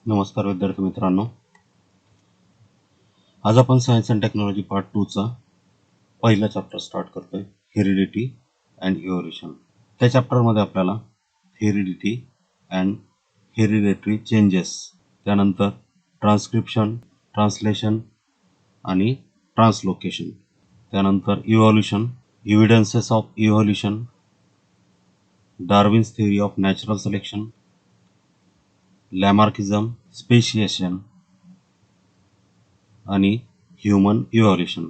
नमस्कार विद्यार्थी मित्रांनो, आज आपण सायन्स अँड टेक्नॉलॉजी पार्ट 2 चा पहिला चॅप्टर स्टार्ट करतोय, हेरिडिटी अँड इव्होल्युशन. त्या चॅप्टरमध्ये आपल्याला हेरिडिटी अँड हेरिडेटरी चेंजेस, त्यानंतर ट्रान्सक्रिप्शन, ट्रान्सलेशन आणि ट्रान्सलोकेशन, त्यानंतर evolution, evidences of evolution, Darwin's theory of natural selection, Lamarckism, speciation आणि ह्युमन इव्हॉल्युशन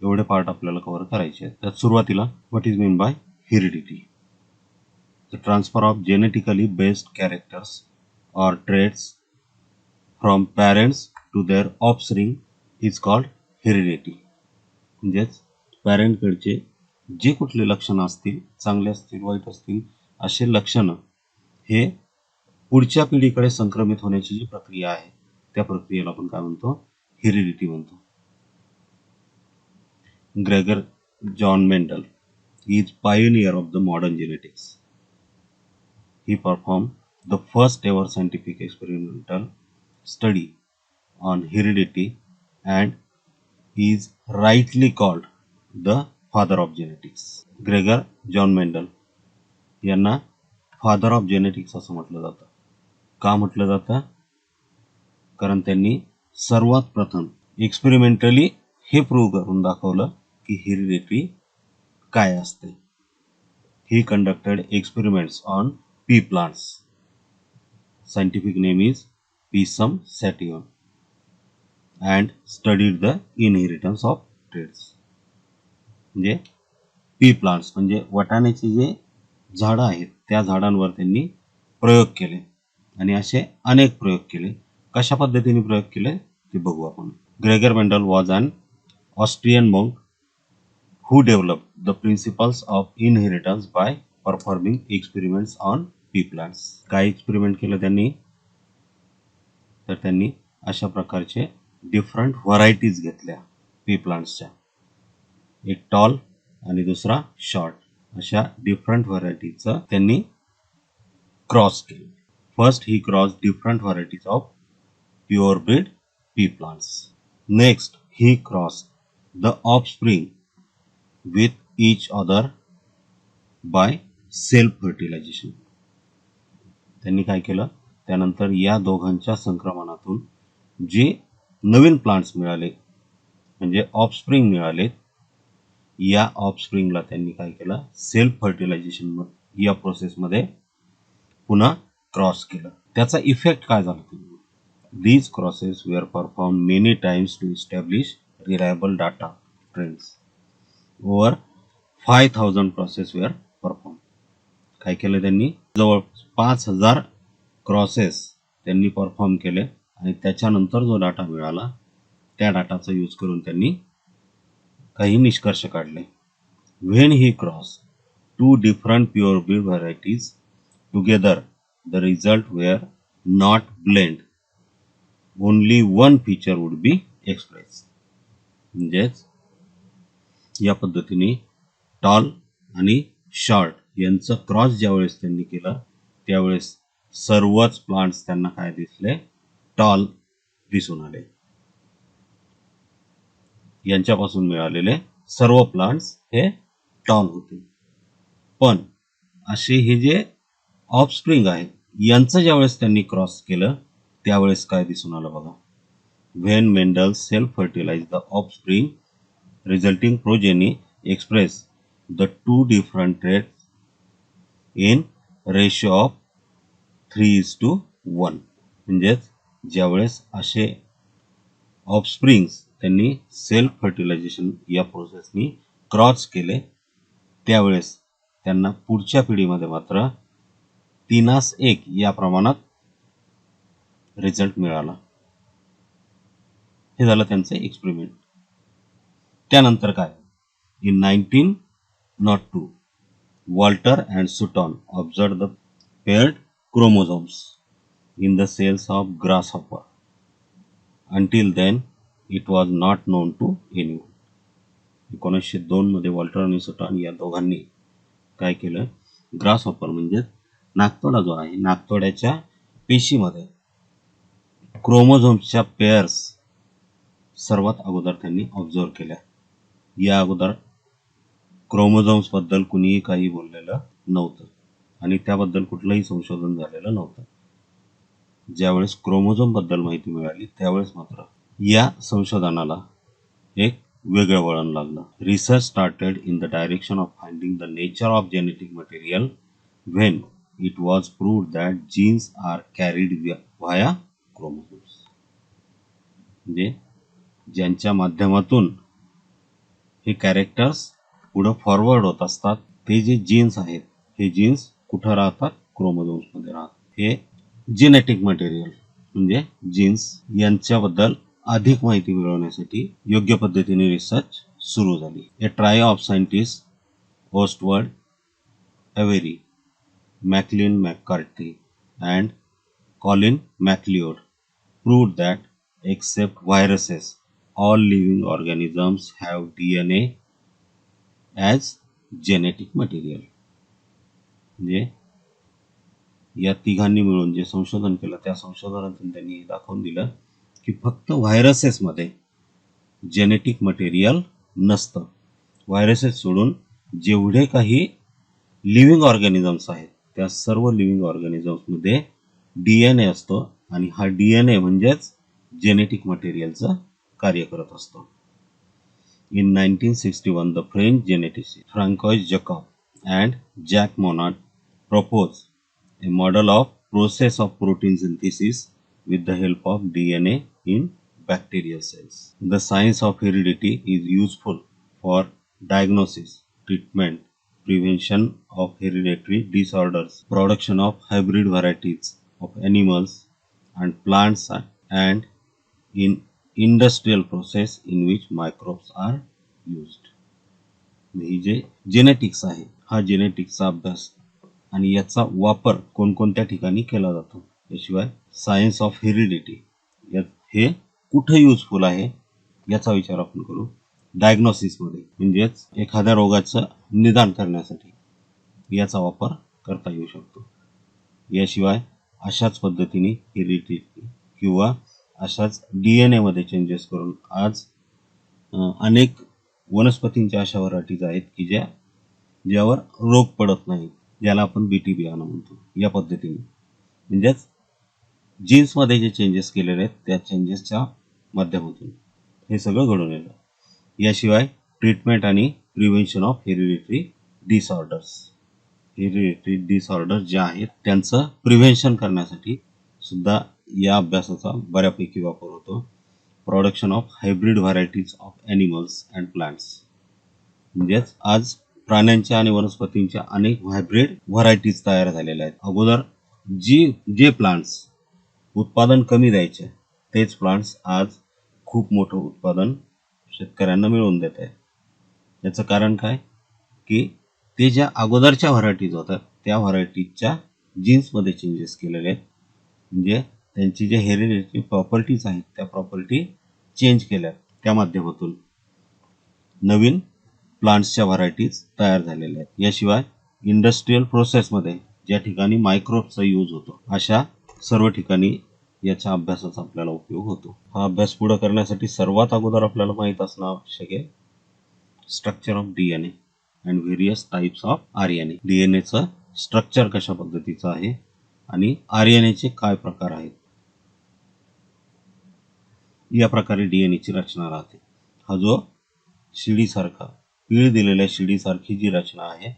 एवढे पार्ट आपल्याला कव्हर करायचे आहेत. त्यात सुरुवातीला what is mean by heredity? The transfer of genetically based characters or traits from parents to their offspring is called heredity. म्हणजेच पॅरेंटकडचे जे कुठले लक्षणं असतील, चांगले असतील, वाईट असतील, असे लक्षणं हे पुढच्या पिढीकडे संक्रमित होण्याची जी प्रक्रिया आहे त्या प्रक्रियेला आपण काय म्हणतो? हेरिडिटी म्हणतो. Gregor John Mendel is pioneer of the modern genetics. He performed the first ever scientific experimental study on heredity and is rightly called the father of genetics. Gregor John Mendel यांना father of genetics असं म्हटलं जातं. का म्हटलं जातं? कारण त्यांनी सर्वात प्रथम एक्सपेरिमेंटली हे प्रूव्ह करून दाखवलं की हेरिडिटी काय असते. ही conducted experiments on P plants. Scientific name is Pisum sativum and studied the inheritance of traits. म्हणजे पी प्लांट्स म्हणजे वाटाण्याचे जे झाडं आहेत त्या झाडांवर त्यांनी प्रयोग केले आणि असे अनेक प्रयोग केले. कशा पद्धतीने प्रयोग केले ते बघू आपण. Gregor Mendel was an Austrian monk who developed the principles of inheritance by performing experiments on pea plants. काय एक्सपेरिमेंट केलं त्यांनी? तर त्यांनी अशा प्रकारचे डिफरंट व्हरायटीज घेतल्या पी प्लांट्सच्या. एक टॉल आणि दुसरा शॉर्ट, अशा डिफरंट व्हरायटीचं त्यांनी क्रॉस केलं. First he cross different varieties of pure breed pea plants. Next he crossed the offspring with each other by self fertilization. त्यांनी काय केलं? त्यानंतर या दोघांच्या संक्रमणातून जे नवीन प्लांट्स मिळाले म्हणजे ऑफस्प्रिंग मिळाले, या ऑफस्प्रिंगला त्यांनी काय केलं? सेल्फ फर्टिलायझेशन या प्रोसेसमध्ये पुन्हा क्रॉस केलं. त्याचा इफेक्ट काय झाला? These crosses were performed many times to establish reliable data trends. Over 5,000 crosses were performed. काय केलं त्यांनी? जवळ 5,000 क्रॉसेस त्यांनी परफॉर्म केले आणि त्याच्यानंतर जो डाटा मिळाला त्या डाटाचा यूज करून त्यांनी काही निष्कर्ष काढले. When he crossed two different pure breed varieties together, the result were not blend. Only one feature would be expressed. म्हणजेच या पद्धतीने टॉल आणि शॉर्ट यांचं क्रॉस ज्यावेळेस त्यांनी केलं त्यावेळेस सर्वच प्लांट्स त्यांना काय दिसले? टॉल दिसून आले. यांच्यापासून मिळालेले सर्व प्लांट्स हे टॉल होते. पण असे हे जे ऑफस्प्रिंग आहे यांचं ज्यावेळेस त्यांनी क्रॉस केलं त्यावेळेस काय दिसून आलं बघा. When Mendel self-fertilized the offspring, resulting progeny expressed the two different traits in ratio of 3:1. म्हणजेच ज्यावेळेस असे ऑफस्प्रिंग्स त्यांनी सेल्फ फर्टिलायझेशन या प्रोसेसनी क्रॉस केले त्यावेळेस त्यांना पुढच्या पिढीमध्ये मात्र 3:1 या प्रमाणात रिझल्ट मिळाला. हे झालं त्यांचं एक्सपेरिमेंट. त्यानंतर काय? In 1902 Walter and Sutton observe the paired chromosomes in the cells of grasshopper. Until then it was not known to anyone. 1902 मध्ये वॉल्टर आणि सुटॉन या दोघांनी काय केलं? ग्रासहॉपर म्हणजे नाकतोडा जो आहे, नाकतोड्याच्या पेशीमध्ये क्रोमोझोम्सच्या पेअर्स सर्वात अगोदर त्यांनी ऑब्झर्व केल्या. या अगोदर क्रोमोझोम्स बद्दल कुणीही काही बोललेलं नव्हतं आणि त्याबद्दल कुठलंही संशोधन झालेलं नव्हतं. ज्यावेळेस क्रोमोझोम बद्दल माहिती मिळाली त्यावेळेस मात्र या संशोधनाला एक वेगळं वळण लागलं. Research started in the direction of finding the nature of genetic material when it was proved that genes are carried via chromosomes. म्हणजे ज्यांच्या माध्यमातून हे कॅरेक्टर्स पुढं फॉरवर्ड होत असतात ते जे जीन्स आहेत हे जीन्स कुठं राहतात? क्रोमोझोम्समध्ये राहतात. हे जेनेटिक मटेरियल म्हणजे जीन्स यांच्याबद्दल अधिक माहिती मिळवण्यासाठी योग्य पद्धतीने रिसर्च सुरू झाली. A trio of scientist Oswald Avery, Maclyn McCarty and Colin MacLeod proved that except viruses, all living organisms have DNA as genetic material. म्हणजे या तिघांनी मिळून जे संशोधन केलं त्या संशोधनातून त्यांनी दाखवून दिलं की फक्त व्हायरसेसमध्ये जेनेटिक मटेरियल नसतं. व्हायरसेस सोडून जेवढे काही लिव्हिंग ऑर्गॅनिझम्स आहेत त्या सर्व लिव्हिंग ऑर्गॅनिझम्समध्ये DNA असतो आणि हा DNA म्हणजेच जेनेटिक मटेरियलचं कार्य करत असतो. In 1961 the French geneticist François Jacob and Jacques Monod propose a model of process of protein synthesis with the help of DNA in bacterial cells. The science of heredity is useful for diagnosis, treatment, prevention of hereditary disorders, production of hybrid varieties of animals and plants, and in industrial process in which microbes are used. ही जे genetics आहे हा जेनेटिक्सचा अभ्यास आणि याचा वापर कोणकोणत्या ठिकाणी केला जातो. याशिवाय सायन्स ऑफ हेरिडिटी हे कुठं युजफुल आहे याचा विचार आपण करू. डायग्नोसिसमध्ये म्हणजेच एखाद्या रोगाचं निदान करण्यासाठी याचा वापर करता येऊ शकतो. याशिवाय अशाच पद्धतीने हेरिडिटी किंवा अशाच DNA मध्ये चेंजेस करून आज अनेक वनस्पतींच्या अशा व्हरायटीज आहेत की ज्यावर रोग पडत नाही, ज्याला आपण बीटी बियाणं म्हणतो. या पद्धतीने म्हणजेच जीन्समध्ये जे चेंजेस केलेले आहेत त्या चेंजेसच्या माध्यमातून हे सगळं घडून येतं. याशिवाय ट्रीटमेंट आणि prevention of hereditary disorders, hereditary disorder जे आहेत त्यांचं प्रिव्हेन्शन करण्यासाठी सुद्धा या अभ्यासाचा बऱ्यापैकी वापर होतो. Production of hybrid varieties of animals and plants, म्हणजेच आज प्राण्यांच्या आणि वनस्पतींच्या अनेक हायब्रिड व्हरायटीज तयार झालेल्या आहेत. अगोदर जे प्लांट्स उत्पादन कमी द्यायचे तेच प्लांट्स आज खूप मोठं उत्पादन शेतकऱ्यांना मिळवून देत आहेत. याचं कारण काय की ते ज्या अगोदरच्या व्हरायटीज होत्या त्या व्हरायटीजच्या जीन्समध्ये चेंजेस केलेले आहेत. म्हणजे त्यांची जे हेरिडिटरी प्रॉपर्टीज आहेत त्या प्रॉपर्टी चेंज केल्या त्या माध्यमातून नवीन प्लांट्सच्या व्हरायटीज तयार झालेल्या आहेत. याशिवाय इंडस्ट्रीयल प्रोसेसमध्ये ज्या ठिकाणी मायक्रोब्सचा यूज होतो अशा सर्व ठिकाणी याच्या अभ्यासाचा आपल्याला उपयोग होतो. हा अभ्यास पुढे करण्यासाठी सर्वात अगोदर आपल्याला माहीत असणं आवश्यक आहे structure of DNA and various types of RNA. DNAचं स्ट्रक्चर कशा पद्धतीचं आहे आणि RNAचे काय प्रकार आहेत. या प्रकारे DNAची रचना राहते. हा जो शिडीसारखा पीळ दिलेल्या शिडीसारखी जी रचना आहे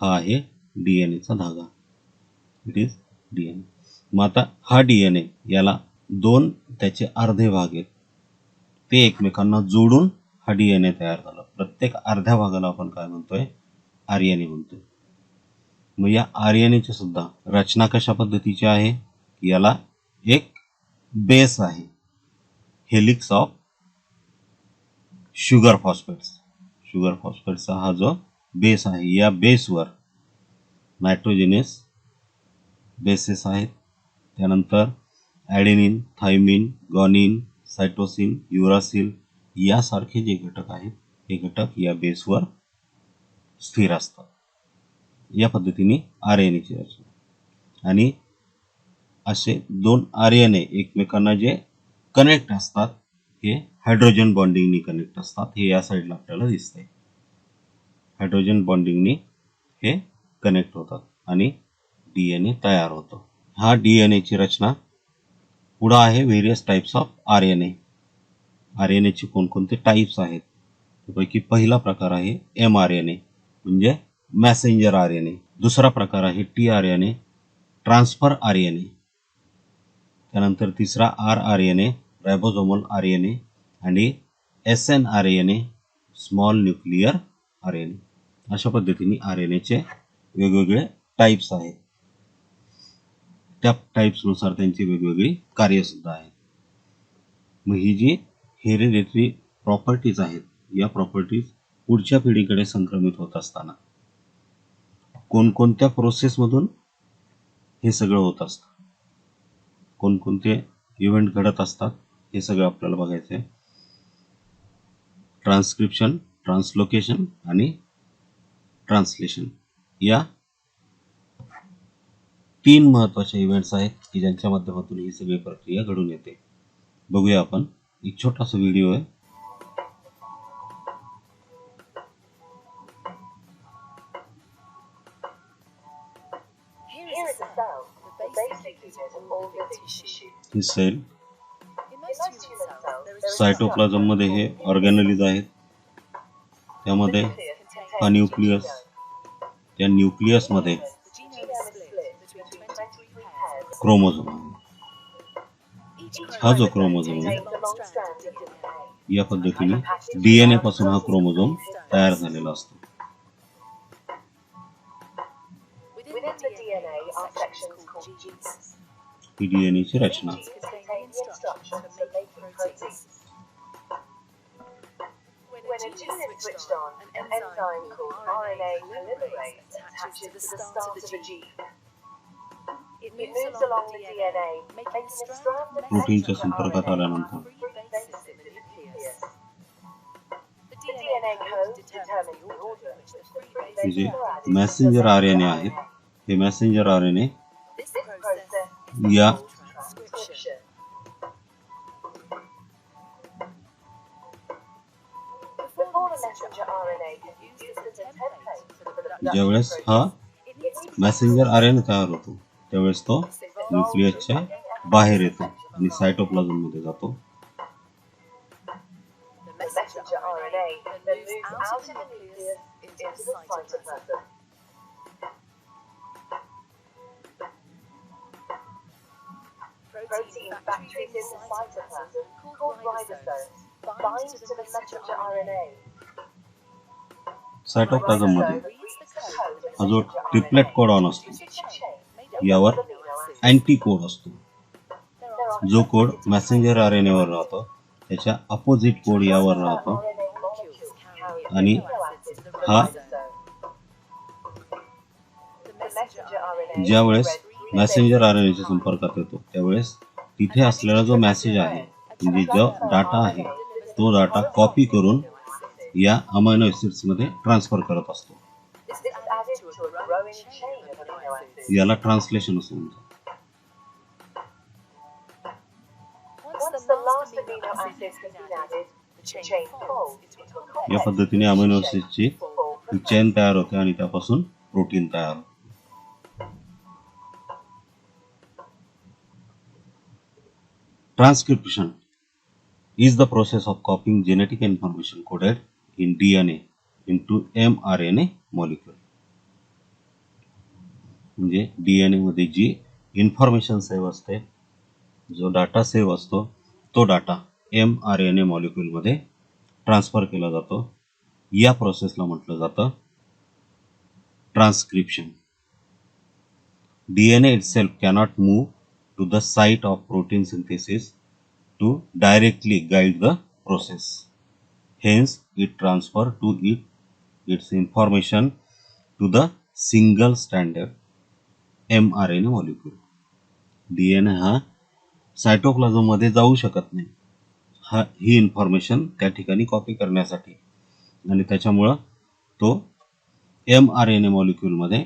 हा आहे DNAचा धागा. It is DNA. मग आता हा DNA याला दोन त्याचे अर्धे भाग आहेत ते एकमेकांना जोडून हा DNA तयार झाला. प्रत्येक अर्ध्या भागाला आपण काय म्हणतोय RNA म्हणतोय. मग या RNAची सुद्धा रचना कशा पद्धतीची आहे याला एक बेस आहे helix of sugar phosphates. Sugar फॉस्फेटचा हा जो बेस आहे या बेसवर नायट्रोजेनस बेसेस आहेत. त्यानंतर ॲडेनिन, थायमिन, गॉनिन, सायटोसिन, युरासिल यासारखे जे घटक आहेत हे घटक या बेसवर स्थिर असतात. या पद्धतीने RNAची रचना. आणि असे 2 RNA एकमेकांना जे कनेक्ट असतात हे हायड्रोजन बॉन्डिंगनी कनेक्ट असतात. हे या साईडला आपल्याला दिसतंय. हायड्रोजन बॉन्डिंगनी हे कनेक्ट होतात आणि DNA तयार होतो. हा DNA ची रचना. पुढे आहे various types of RNA. RNA चे कोणकोणते टाइप्स आहेत त्यापैकी पहिला प्रकार आहे mRNA म्हणजे मॅसेंजर RNA. दुसरा प्रकार आहे tRNA ट्रान्सफर RNA. त्यानंतर तिसरा rRNA रायबोसोमल RNA आणि snRNA स्मॉल न्यूक्लियर RNA. अशा पद्धतीने RNA चे वेगवेगळे टाइप्स आहेत. त्या टाइप्सनुसार त्यांची वेगवेगळी कार्य सुद्धा आहेत. मग ही जी हेरिडिटरी प्रॉपर्टीज आहेत या प्रॉपर्टीज पुढच्या पिढीकडे संक्रमित होत असताना कोणकोणत्या प्रोसेसमधून हे सगळं होत असतं, कोणकोणते इव्हेंट घडत असतात हे सगळं आपल्याला बघायचं आहे. ट्रान्सक्रिप्शन, ट्रान्सलोकेशन आणि ट्रान्सलेशन या 3 महत्त्वाचे इव्हेंट्स आहेत की ज्यांच्या माध्यमातून ही सगळी प्रक्रिया घडून येते. बघूया आपण. एक छोटासा व्हिडिओ आहे. ही सेल सायटोप्लाझम मध्ये हे ऑर्गॅनलीज आहेत. त्यामध्ये हा न्यूक्लियस, त्या न्यूक्लियस मध्ये क्रोमोझोम आहे. हा जो क्रोमोझोम आहे या पद्धतीने DNA पासून हा क्रोमोझोम तयार झालेला असतो. ही DNA ची रचना. When a gene is switched on, an enzyme called RNA polymerase attaches to the start of the gene. It moves along the DNA, making a strand of प्रोटीनच्या संपर्कात आल्यानंतर the DNA code determines the order in which the free हे जे bases are added. Messenger RNA आहेत हे Messenger RNA This process या is called transcription. Before the messenger RNA can be used as a template for the production ज्यावेळेस process, हा it needs to Messenger RNA तयार होतो त्यावेळेस तो न्यूक्लियसच्या बाहेर येतो आणि सायटोप्लाझम मध्ये जातो. the messenger RNA then moves out of the nucleus into the cytoplasm. Protein factories in the cytoplasm called ribosomes bind to the messenger RNA. Cytoplasm मध्ये Ribosome reads the code of the हा जो messenger triplet RNA code on असतो into a chain made up यावर of amino acids. Anti code असतो. There are जो code Messenger RNA वर राहतो त्याच्या अपोजिट कोड यावर राहतो RNA molecules carry आणि amino acids to the हा ribosome. The messenger RNA ज्यावेळेस spreads free Messenger bases RNA to च्या the संपर्कात येतो त्यावेळेस तिथे असलेला जो मेसेज आहे म्हणजे जो डाटा आहे तो डाटा कॉपी करून या अमायनो एसिड्स मध्ये ट्रान्सफर करत असतो. This is added to a growing chain of amino acids. याला ट्रान्सलेशन असं म्हणतात. Once the last amino acid has been added, the chain folds into a या complex पद्धतीने अमायनो shape एसिडची called ही chain तयार होते आणि त्यापासून प्रोटीन तयार होते. Transcription is the process of copying genetic information coded in DNA into mRNA molecule. म्हणजे DNA मध्ये जी इन्फॉर्मेशन सेव्ह असते, जो डाटा सेव्ह असतो, तो डाटा mRNA मॉलिक्यूल मध्ये ट्रान्सफर केला जातो. या प्रोसेसला म्हटलं जातं transcription. DNA itself cannot move to the site of protein synthesis to directly guide the process. Hence, it transfer to its information to the single stranded mRNA molecule. DNA हा cytoplasm मध्ये जाऊ शकत नाही ही इन्फॉर्मेशन त्या ठिकाणी copy करण्यासाठी आणि त्याच्यामुळं तो mRNA मॉलिक्यूल मध्ये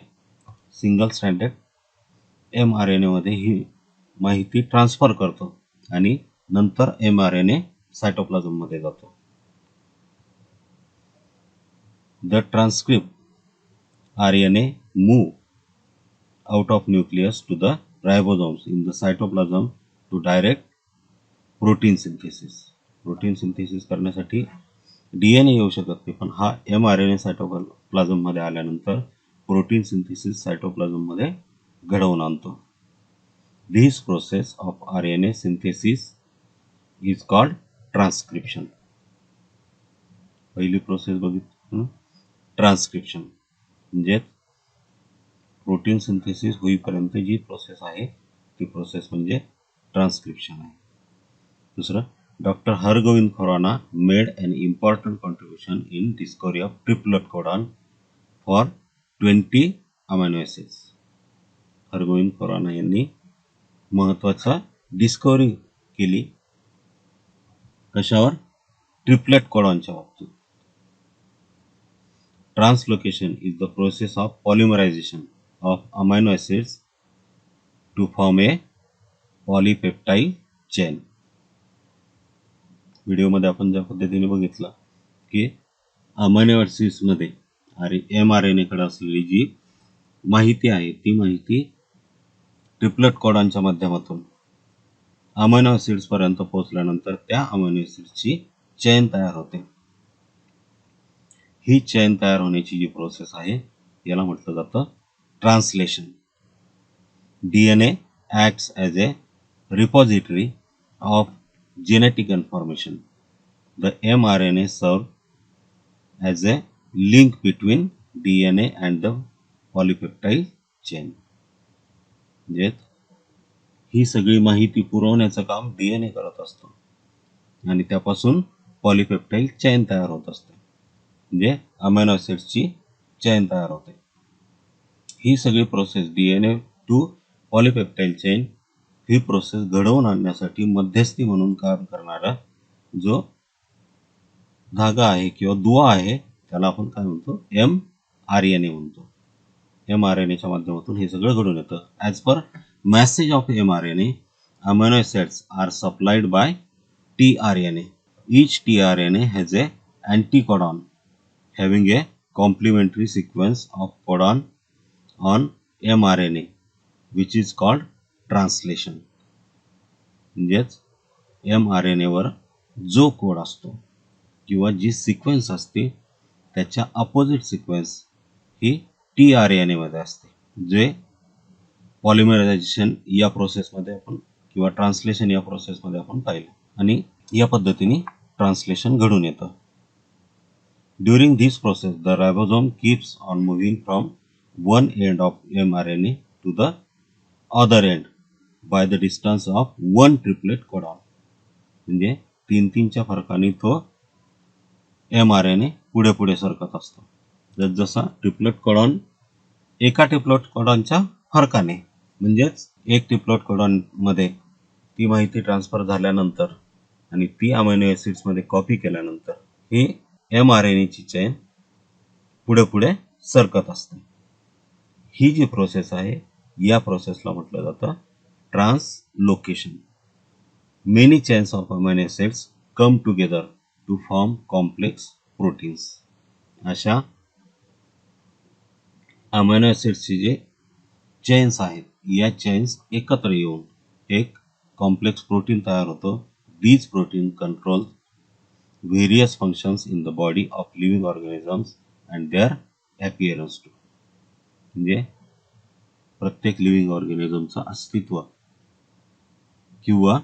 सिंगल स्ट्रँडेड mRNA मध्ये ही माहिती ट्रान्सफर करतो आणि नंतर mRNA सायटोप्लाझम मध्ये जातो. The transcript RNA move out of nucleus to the ribosomes in the cytoplasm to direct protein synthesis. Protein synthesis करण्यासाठी DNA येऊ शकत नाही, पण हा mRNA सायटोप्लाझम मध्ये आल्यानंतर प्रोटीन सिंथेसिस सायटोप्लाझम मध्ये घडवून आणतो. This process of RNA synthesis is called transcription. पहिली प्रोसेस बघितली ट्रान्सक्रिप्शन, म्हणजे प्रोटीन सिंथेसिस होईपर्यंत जी प्रोसेस आहे ती प्रोसेस म्हणजे ट्रान्सक्रिप्शन आहे. दुसरं, doctor Hargobind Khorana made an important contribution in discovery of triplet codon for 20 amino acids. Hargobind Khorana यांनी महत्त्वाचा डिस्कवरी केली कशावर? ट्रिपलेट कोडॉनच्या बाबतीत. Translocation is the process of polymerization of amino acids to form a polypeptide chain. व्हिडिओमध्ये आपण ज्या पद्धतीने बघितलं की अमायनो ॲसिड्स मध्ये mRNA कडे असलेली जी माहिती आहे ती माहिती ट्रिपलेट कोडॉनच्या माध्यमातून अमायनो ॲसिड्स पर्यंत पोहोचल्यानंतर त्या अमायनो ॲसिड्सची चेन तयार होते. ही चेन तयार होण्याची जी प्रोसेस आहे याला म्हटलं जातं translation. DNA acts as a repository of genetic information. The mRNA serve as a link between DNA and the polypeptide chain. म्हणजे ही सगळी माहिती पुरवण्याचं काम DNA करत असतो आणि त्यापासून पॉलिपेप्टाइड चेन तयार होत असते, म्हणजे अमायनो ॲसिड्सची चेन तयार होते. ही सगळी process DNA to polypeptide chain ही प्रोसेस घडवून आणण्यासाठी मध्यस्थी म्हणून काम करणारा जो धागा आहे किंवा दुवा आहे त्याला आपण काय म्हणतो? mRNA म्हणतो. mRNAच्या माध्यमातून हे सगळं घडून येतं. As per message of mRNA, amino acids are supplied by tRNA. Each tRNA has a anticodon having a complementary sequence of codon on mRNA which is called translation. म्हणजेच mRNA वर जो कोड असतो किंवा जी सिक्वेन्स असते त्याच्या opposite sequence ही tRNA मध्ये असते, जे पॉलिमरायझेशन या प्रोसेसमध्ये आपण किंवा ट्रान्सलेशन या प्रोसेसमध्ये आपण पाहिलं आणि या पद्धतीने ट्रान्सलेशन घडून येतं. During this process, the ribosome keeps on moving from one end of mRNA to the other end by the distance of one triplet codon. म्हणजे 3-3च्या फरकाने तो mRNA पुढे पुढे सरकत असतो. जसा ट्रिपलेट कोडॉन एका ट्रिपलेट कोडॉनच्या फरकाने, म्हणजेच एक ट्रिपलेट कोडॉन मध्ये ती माहिती ट्रान्सफर झाल्यानंतर आणि ती अमायनो ॲसिड्स मध्ये कॉपी केल्यानंतर ही mRNA ची चेन पुढे पुढे सरकत असते. ही जी प्रोसेस आहे या प्रोसेसला म्हटलं जातं translocation. Many chains of amino acids come together to form complex proteins. अशा अमायनो ॲसिड्सचे जे चेन्स आहेत या चेन्स एकत्र येऊन एक कॉम्प्लेक्स प्रोटीन तयार होतं. These protein control various functions in the body of living organisms and their appearance too. म्हणजे प्रत्येक लिव्हिंग ऑर्गॅनिझमचं अस्तित्व किंवा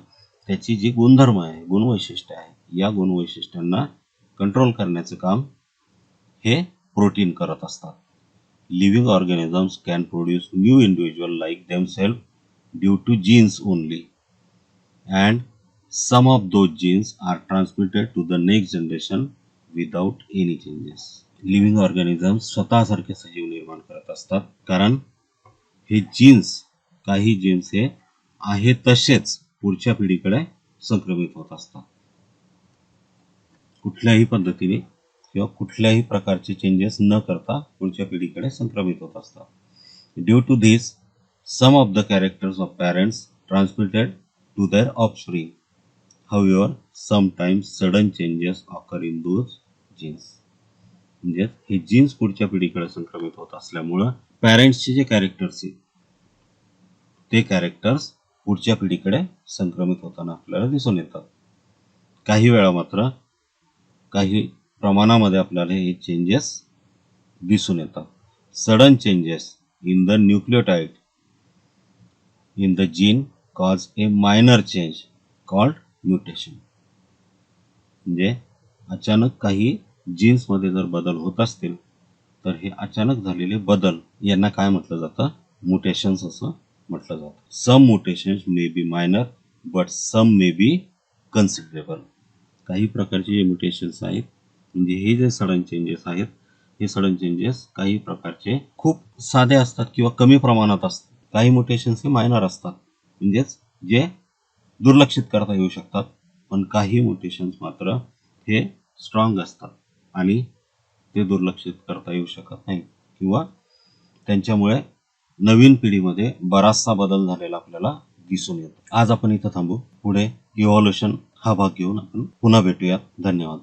त्याची जी गुणधर्म आहे, गुणवैशिष्ट्य आहे, या गुणवैशिष्ट्यांना कंट्रोल करण्याचं काम हे प्रोटीन करत असतात. Living organisms can produce new individual like themselves due to genes only and some of those genes are transmitted to the next generation without any changes. Living organism स्वतःसारखे सजीव निर्माण करत असतात कारण हे जीन्स, काही जीन्स हे आहे तसेच पुढच्या पिढीकडे संक्रमित होत असतात. कुठल्याही पद्धतीने किंवा कुठल्याही प्रकारचे चेंजेस न करता पुढच्या पिढीकडे संक्रमित होत असतात. Due to this, some of the characters of parents transmitted to their offspring. However, sometimes sudden changes occur in those genes. म्हणजे हे जीन्स पुढच्या पिढीकडे संक्रमित होत असल्यामुळं पॅरेंट्सचे जे कॅरेक्टर्स आहेत ते कॅरेक्टर्स पुढच्या पिढीकडे संक्रमित होताना आपल्याला दिसून येतात. काही वेळा मात्र काही प्रमाणामध्ये आपल्याला हे चेंजेस दिसून येतात. Sudden changes in the nucleotide in the gene cause A minor change called mutation. म्हणजे अचानक काही जीन्समध्ये जर बदल होत असतील तर हे अचानक झालेले बदल यांना काय म्हटलं जातं? म्युटेशन्स असं म्हटलं जातं. Some mutations may be minor but some may be considerable. काही प्रकारचे जे म्युटेशन्स आहेत म्हणजे हे जे सडन चेंजेस आहेत हे सडन चेंजेस काही प्रकारचे खूप साधे असतात किंवा कमी प्रमाणात असतात. काही म्युटेशन्स हे मायनर असतात म्हणजेच जे दुर्लक्षित करता येऊ शकतात. पण काही म्युटेशन्स मात्र हे स्ट्रॉंग असतात आणि ते दुर्लक्षित करता येऊ शकत नाही किंवा त्यांच्यामुळे नवीन पिढीमध्ये बराचसा बदल झालेला आपल्याला दिसून येतो. आज आपण इथं थांबू. पुढे इव्हॉल्युशन हा भाग घेऊन आपण पुन्हा भेटूयात. धन्यवाद.